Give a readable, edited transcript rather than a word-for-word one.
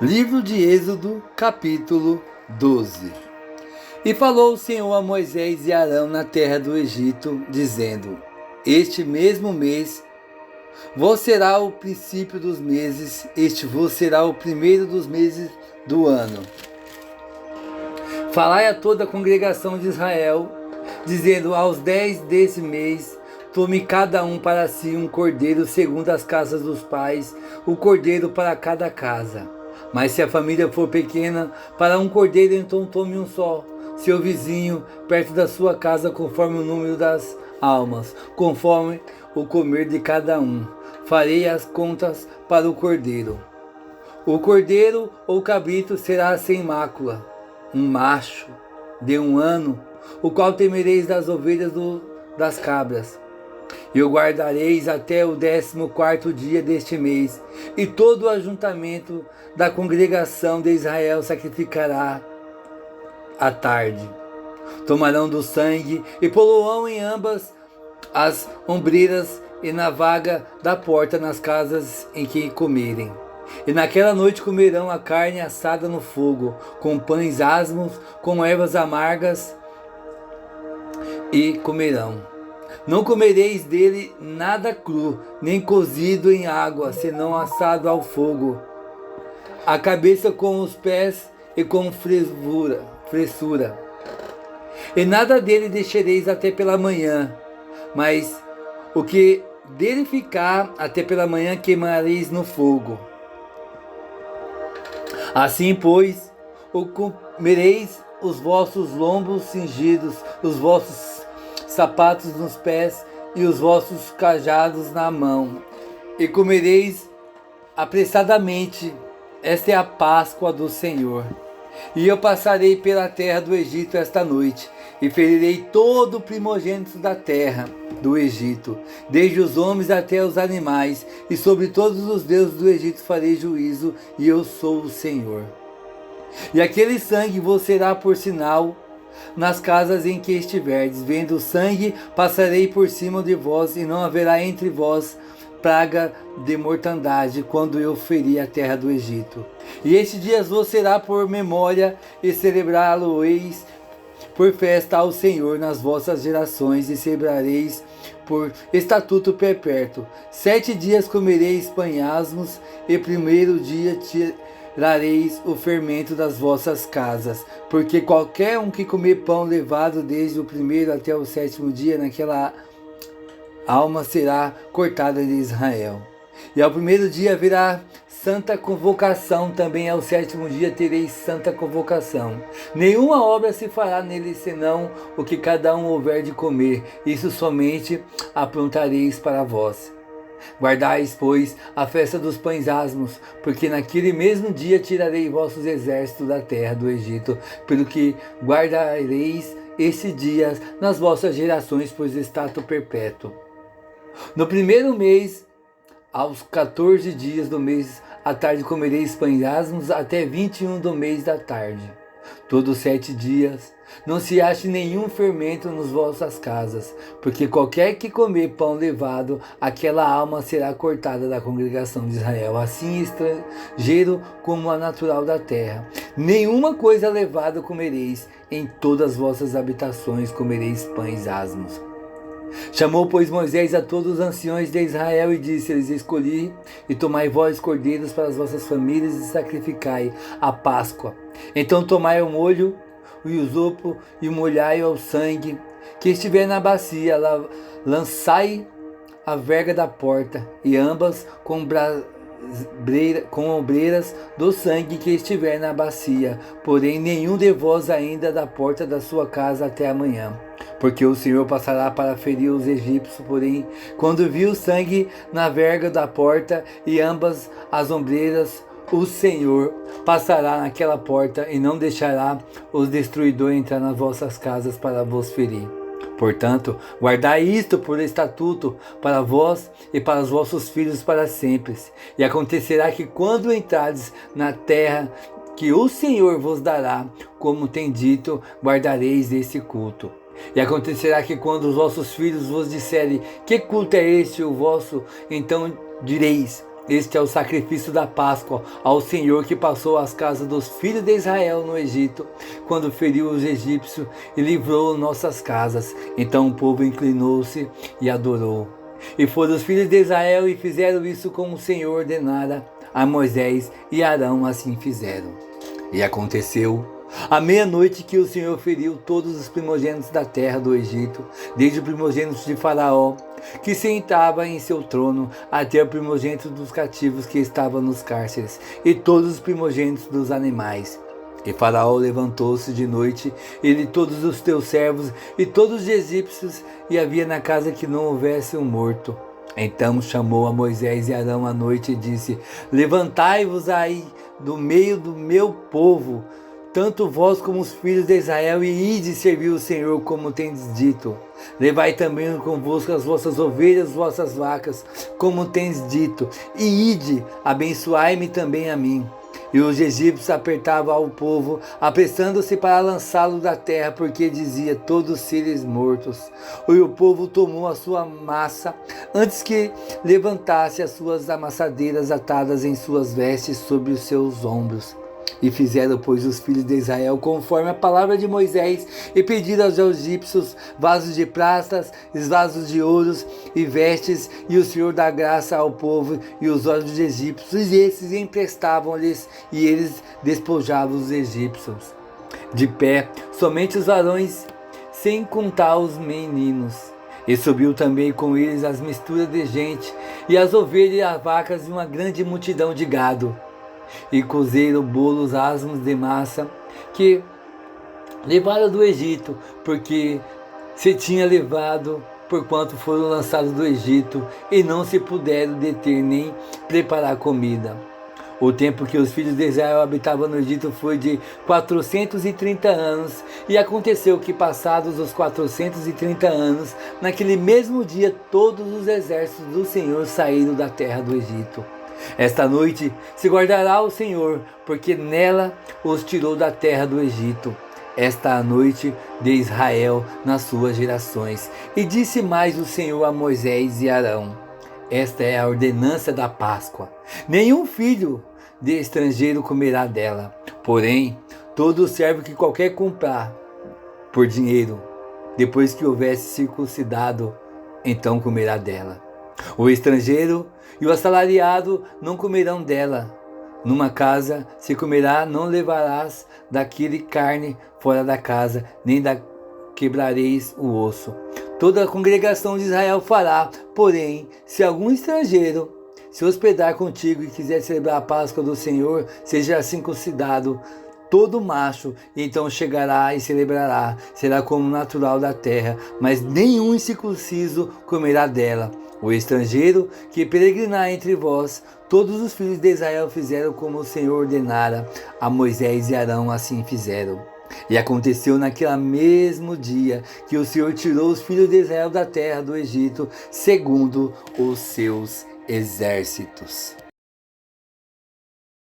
Livro de Êxodo, capítulo 12. E falou o Senhor a Moisés e Arão na terra do Egito, dizendo: Este mesmo mês vos será o princípio dos meses, este vos será o primeiro dos meses do ano. Falai a toda a congregação de Israel, dizendo: Aos 10 desse mês, tome cada um para si um cordeiro segundo as casas dos pais, o cordeiro para cada casa. Mas se a família for pequena, para um cordeiro então tome um só, seu vizinho, perto da sua casa, conforme o número das almas, conforme o comer de cada um. Farei as contas para o cordeiro. O cordeiro ou cabrito será sem mácula, um macho de 1 ano, o qual temereis das ovelhas das cabras. E o guardareis até o 14º dia deste mês, e todo o ajuntamento da congregação de Israel sacrificará à tarde. Tomarão do sangue e poluão em ambas as ombreiras e na vaga da porta nas casas em que comerem. E naquela noite comerão a carne assada no fogo, com pães asmos, com ervas amargas, e comerão. Não comereis dele nada cru, nem cozido em água, senão assado ao fogo. A cabeça com os pés e com fressura. E nada dele deixareis até pela manhã, mas o que dele ficar até pela manhã queimareis no fogo. Assim, pois, comereis os vossos lombos cingidos, os vossos sapatos nos pés e os vossos cajados na mão, e comereis apressadamente. Esta é a Páscoa do Senhor. E eu passarei pela terra do Egito esta noite, e ferirei todo o primogênito da terra do Egito, desde os homens até os animais, e sobre todos os deuses do Egito farei juízo, e eu sou o Senhor. E aquele sangue vos será por sinal nas casas em que estiverdes. Vendo o sangue, passarei por cima de vós, e não haverá entre vós praga de mortandade, quando eu ferir a terra do Egito. E este dia vos será por memória, e celebrá-lo-eis por festa ao Senhor nas vossas gerações, e celebrareis por estatuto perpétuo. 7 dias comereis panhasmos, e primeiro dia tirareis o fermento das vossas casas, porque qualquer um que comer pão levado desde o primeiro até o 7º dia, naquela alma será cortada de Israel. E ao primeiro dia haverá santa convocação, também ao 7º dia tereis santa convocação. Nenhuma obra se fará nele, senão o que cada um houver de comer, isso somente aprontareis para vós. Guardais, pois, a festa dos pães asmos, porque naquele mesmo dia tirarei vossos exércitos da terra do Egito, pelo que guardareis esse dia nas vossas gerações, pois estatuto perpétuo. No primeiro mês, aos 14 dias do mês, à tarde comereis pães asmos, até 21 do mês da tarde. Todos 7 dias, não se ache nenhum fermento nas vossas casas, porque qualquer que comer pão levado, aquela alma será cortada da congregação de Israel, assim estrangeiro como a natural da terra. Nenhuma coisa levada comereis, em todas as vossas habitações comereis pães asmos. Chamou, pois, Moisés a todos os anciões de Israel e disse-lhes: Escolhi e tomai vós cordeiros para as vossas famílias e sacrificai a Páscoa. Então tomai o molho, o isopo, e molhai ao sangue que estiver na bacia, lançai a verga da porta, e ambas com ombreiras do sangue que estiver na bacia, porém nenhum de vós ainda da porta da sua casa até amanhã. Porque o Senhor passará para ferir os egípcios, porém, quando viu o sangue na verga da porta e ambas as ombreiras, o Senhor passará naquela porta e não deixará os destruidores entrar nas vossas casas para vos ferir. Portanto, guardai isto por estatuto para vós e para os vossos filhos para sempre. E acontecerá que quando entrardes na terra que o Senhor vos dará, como tem dito, guardareis esse culto. E acontecerá que quando os vossos filhos vos disserem: que culto é este o vosso? Então direis: Este é o sacrifício da Páscoa ao Senhor que passou às casas dos filhos de Israel no Egito, quando feriu os egípcios e livrou nossas casas. Então o povo inclinou-se e adorou. E foram os filhos de Israel e fizeram isso como o Senhor ordenara a Moisés, e Arão assim fizeram. E aconteceu à meia-noite que o Senhor feriu todos os primogênitos da terra do Egito, desde o primogênito de Faraó, que sentava em seu trono, até o primogênito dos cativos que estavam nos cárceres, e todos os primogênitos dos animais. E Faraó levantou-se de noite, ele, todos os teus servos e todos os egípcios, e havia na casa que não houvesse um morto. Então chamou a Moisés e Arão à noite e disse: levantai-vos aí do meio do meu povo, tanto vós como os filhos de Israel, e ide servir o Senhor como tendes dito. Levai também convosco as vossas ovelhas, as vossas vacas, como tens dito, e ide, abençoai-me também a mim. E os egípcios apertavam ao povo, apressando-se para lançá-lo da terra, porque dizia: todos seres mortos. E o povo tomou a sua massa, antes que levantasse as suas amassadeiras atadas em suas vestes sobre os seus ombros. E fizeram, pois, os filhos de Israel conforme a palavra de Moisés, e pediram aos egípcios vasos de pratas, vasos de ouros e vestes, e o Senhor dá graça ao povo e os olhos dos egípcios, e esses emprestavam-lhes, e eles despojavam os egípcios. De pé, somente os varões, sem contar os meninos. E subiu também com eles as misturas de gente, e as ovelhas e as vacas, e uma grande multidão de gado. E cozeram bolos asmos de massa que levaram do Egito, porque se tinha levado, porquanto foram lançados do Egito, e não se puderam deter nem preparar comida. O tempo que os filhos de Israel habitavam no Egito foi de 430 anos, e aconteceu que, passados os 430 anos, naquele mesmo dia, todos os exércitos do Senhor saíram da terra do Egito. Esta noite se guardará o Senhor, porque nela os tirou da terra do Egito. Esta a noite de Israel nas suas gerações. E disse mais o Senhor a Moisés e Arão: esta é a ordenança da Páscoa. Nenhum filho de estrangeiro comerá dela. Porém, todo servo que qualquer comprar por dinheiro, depois que houvesse circuncidado, então comerá dela. O estrangeiro e o assalariado não comerão dela. Numa casa se comerá, não levarás daquele carne fora da casa, nem quebrareis o osso. Toda a congregação de Israel fará. Porém, se algum estrangeiro se hospedar contigo e quiser celebrar a Páscoa do Senhor, seja circuncidado todo macho, e então chegará e celebrará, será como natural da terra, mas nenhum incircunciso comerá dela. O estrangeiro que peregrinar entre vós, todos os filhos de Israel fizeram como o Senhor ordenara a Moisés, e Arão assim fizeram. E aconteceu naquele mesmo dia que o Senhor tirou os filhos de Israel da terra do Egito, segundo os seus exércitos.